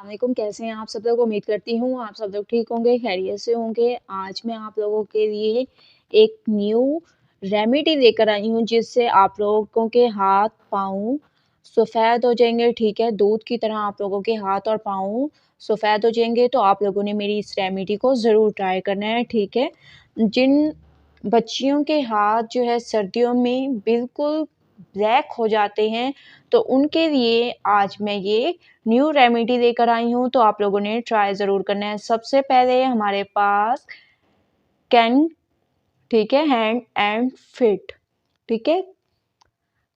वालेकुम, कैसे हैं आप सब लोग? उम्मीद करती हूँ आप सब लोग ठीक होंगे, खैरियत से होंगे। आज मैं आप लोगों के लिए एक न्यू रेमेडी लेकर आई हूँ जिससे आप लोगों के हाथ-पाँव सफ़ेद हो जाएँगे, ठीक है? दूध की तरह आप लोगों के हाथ और पाँव सफ़ेद हो जाएँगे, तो आप लोगों ने मेरी इस रेमेडी को ज़रूर ट्राई करना है, ठीक है? जिन बच्चियों के हाथ जो है सर्दियों में बिल्कुल ब्लैक हो जाते हैं, तो उनके लिए आज मैं ये न्यू रेमेडी लेकर आई हूँ, तो आप लोगों ने ट्राई ज़रूर करना है। सबसे पहले हमारे पास कैन, ठीक है, हैंड एंड फीट, ठीक है,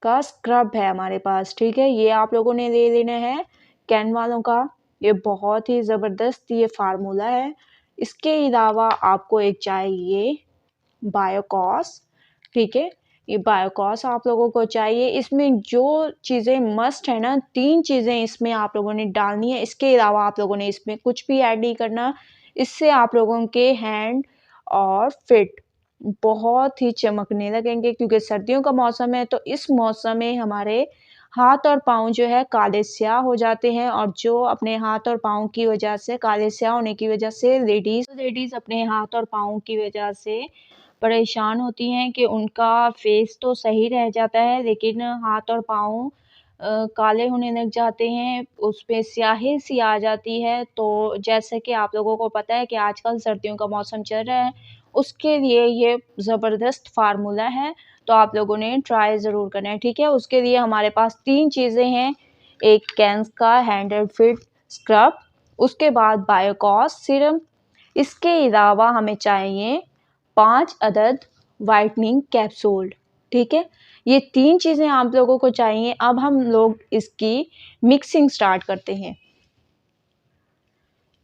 का स्क्रब है हमारे पास, ठीक है। ये आप लोगों ने ले लेना है कैन वालों का। ये बहुत ही ज़बरदस्त ये फार्मूला है। इसके अलावा आपको एक चाहिए बायोकॉस, ठीक है। ये बायोकॉस आप लोगों को चाहिए। इसमें जो चीज़ें मस्ट है ना, 3 चीज़ें इसमें आप लोगों ने डालनी है। इसके अलावा आप लोगों ने इसमें कुछ भी ऐड नहीं करना। इससे आप लोगों के हैंड और फिट बहुत ही चमकने लगेंगे, क्योंकि सर्दियों का मौसम है, तो इस मौसम में हमारे हाथ और पाँव जो है काले स्याह हो जाते हैं, और जो अपने हाथ और पाँव की वजह से काले स्याह होने की वजह से लेडीज़ अपने हाथ और पाँव की वजह से परेशान होती हैं कि उनका फेस तो सही रह जाता है, लेकिन हाथ और पाँव काले होने लग जाते हैं, उसपे स्याही सी आ जाती है। तो जैसे कि आप लोगों को पता है कि आजकल सर्दियों का मौसम चल रहा है, उसके लिए ये ज़बरदस्त फ़ार्मूला है, तो आप लोगों ने ट्राई ज़रूर करना है, ठीक है? उसके लिए हमारे पास 3 चीज़ें हैं, एक कैन्स का हैंड एंड फीट स्क्रब, उसके बाद बायोकॉस सीरम, इसके अलावा हमें चाहिए 5 अदद व्हाइटनिंग कैप्सूल, ठीक है? ये 3 चीज़ें आप लोगों को चाहिए। अब हम लोग इसकी मिक्सिंग स्टार्ट करते हैं।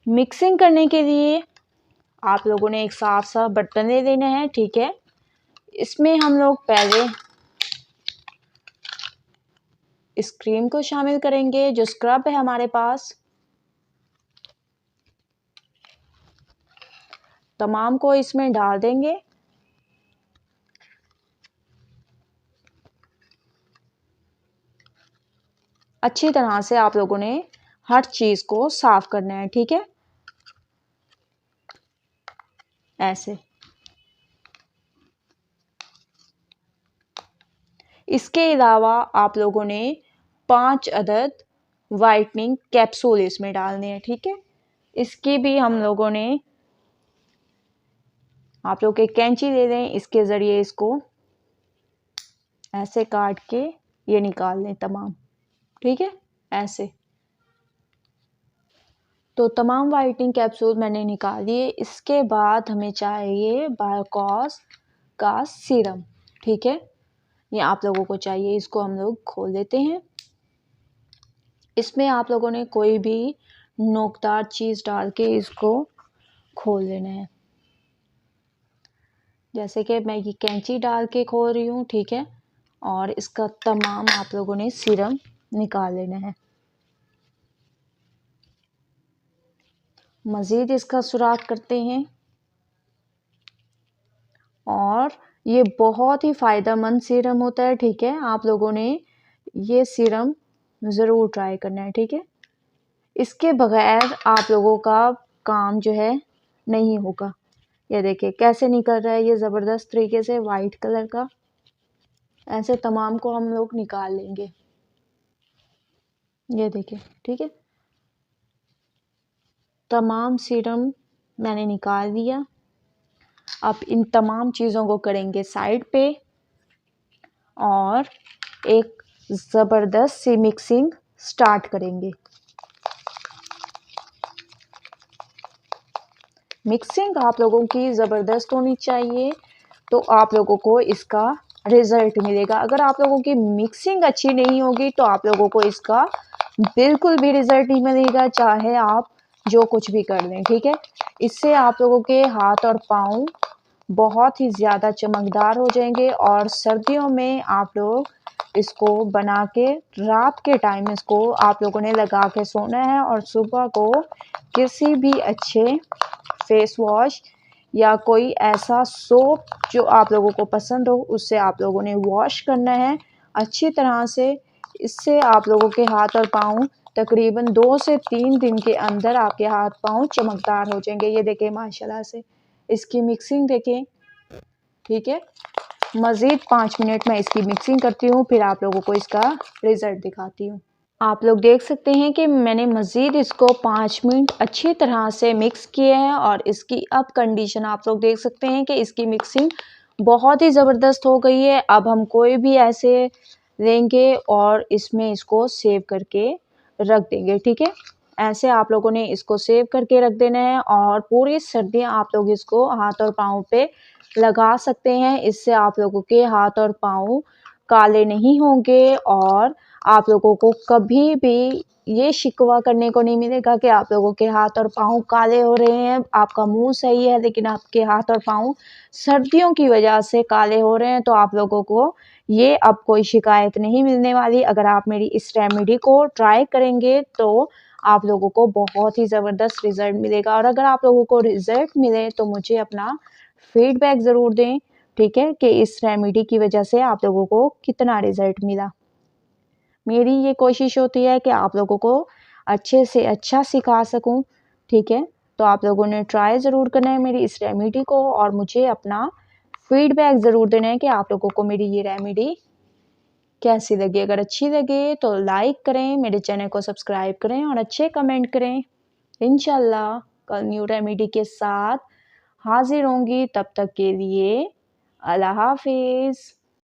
मिक्सिंग करने के लिए आप लोगों ने एक साफ-सा बर्तन ले लेना है, ठीक है? इसमें हम लोग पहले इस क्रीम को शामिल करेंगे, जो स्क्रब है हमारे पास। तमाम को इसमें डाल देंगे। अच्छी तरह से आप लोगों ने हर चीज़ को साफ करना है, ठीक है? ऐसे। इसके अलावा आप लोगों ने 5 अदद व्हाइटनिंग कैप्सूल इसमें डालने हैं, ठीक है? इसकी भी हम लोगों ने आप लोग एक कैंची ले लें, इसके ज़रिए इसको ऐसे काट के ये निकाल लें तमाम, ठीक है? ऐसे। तो तमाम व्हाइटनिंग कैप्सूल मैंने निकाल लिए। इसके बाद हमें चाहिए बायोकॉस का सीरम, ठीक है? ये आप लोगों को चाहिए, इसको हम लोग खोल देते हैं। इसमें आप लोगों ने कोई भी नोकदार चीज़ डाल के इसको खोल लेना है। जैसे कि मैं ये कैंची डाल के खोल रही हूँ, ठीक है? और इसका तमाम आप लोगों ने सीरम निकाल लेना है। मज़ीद इसका सुराख करते हैं, और ये बहुत ही फ़ायदेमंद सीरम होता है, ठीक है? आप लोगों ने ये सीरम ज़रूर ट्राई करना है, ठीक है? इसके बगैर आप लोगों का काम जो है नहीं होगा। ये देखिए कैसे निकल रहा है ये ज़बरदस्त तरीके से वाइट कलर का। ऐसे तमाम को हम लोग निकाल लेंगे। ये देखिए, ठीक है? तमाम सीरम मैंने निकाल दिया। अब इन तमाम चीज़ों को करेंगे साइड पे, और एक ज़बरदस्त सी मिक्सिंग स्टार्ट करेंगे। मिक्सिंग आप लोगों की ज़बरदस्त होनी चाहिए, तो आप लोगों को इसका रिज़ल्ट मिलेगा। अगर आप लोगों की मिक्सिंग अच्छी नहीं होगी, तो आप लोगों को इसका बिल्कुल भी रिज़ल्ट नहीं मिलेगा, चाहे आप जो कुछ भी कर लें, ठीक है? इससे आप लोगों के हाथ और पाँव बहुत ही ज़्यादा चमकदार हो जाएंगे, और सर्दियों में आप लोग इसको बना के रात के टाइम इसको आप लोगों ने लगा के सोना है, और सुबह को किसी भी अच्छे फेस वॉश या कोई ऐसा सोप जो आप लोगों को पसंद हो, उससे आप लोगों ने वॉश करना है अच्छी तरह से। इससे आप लोगों के हाथ और पाँव तकरीबन 2 से 3 दिन के अंदर आपके हाथ पाँव चमकदार हो जाएंगे। ये देखें माशाल्लाह से इसकी मिक्सिंग देखें, ठीक है। मज़ीद 5 मिनट में इसकी मिक्सिंग करती हूँ, फिर आप लोगों को इसका रिज़ल्ट दिखाती हूँ। आप लोग देख सकते हैं कि मैंने मज़ीद इसको 5 मिनट अच्छी तरह से मिक्स किए हैं और इसकी अब कंडीशन आप लोग देख सकते हैं कि इसकी मिक्सिंग बहुत ही ज़बरदस्त हो गई है। अब हम कोई भी ऐसे लेंगे और इसमें इसको सेव करके रख देंगे, ठीक है। ऐसे आप लोगों ने इसको सेव करके रख देना है और पूरी सर्दियाँ आप लोग इसको हाथ और पाँव पे लगा सकते हैं। इससे आप लोगों के हाथ और पाँव काले नहीं होंगे और आप लोगों को कभी भी ये शिकवा करने को नहीं मिलेगा कि आप लोगों के हाथ और पाँव काले हो रहे हैं। आपका मुंह सही है लेकिन आपके हाथ और पाँव सर्दियों की वजह से काले हो रहे हैं, तो आप लोगों को ये अब कोई शिकायत नहीं मिलने वाली। अगर आप मेरी इस रेमेडी को ट्राई करेंगे तो आप लोगों को बहुत ही ज़बरदस्त रिज़ल्ट मिलेगा। और अगर आप लोगों को रिज़ल्ट मिले तो मुझे अपना फीडबैक ज़रूर दें, ठीक है, कि इस रेमेडी की वजह से आप लोगों को कितना रिज़ल्ट मिला। मेरी ये कोशिश होती है कि आप लोगों को अच्छे से अच्छा सिखा सकूं, ठीक है। तो आप लोगों ने ट्राई ज़रूर करना है मेरी इस रेमेडी को और मुझे अपना फीडबैक ज़रूर देना है कि आप लोगों को मेरी ये रेमेडी कैसी लगी। अगर अच्छी लगे तो लाइक करें, मेरे चैनल को सब्सक्राइब करें और अच्छे कमेंट करें। इंशाल्लाह कल न्यू रेमेडी के साथ हाजिर होंगी, तब तक के लिए अल्लाह हाफिज़।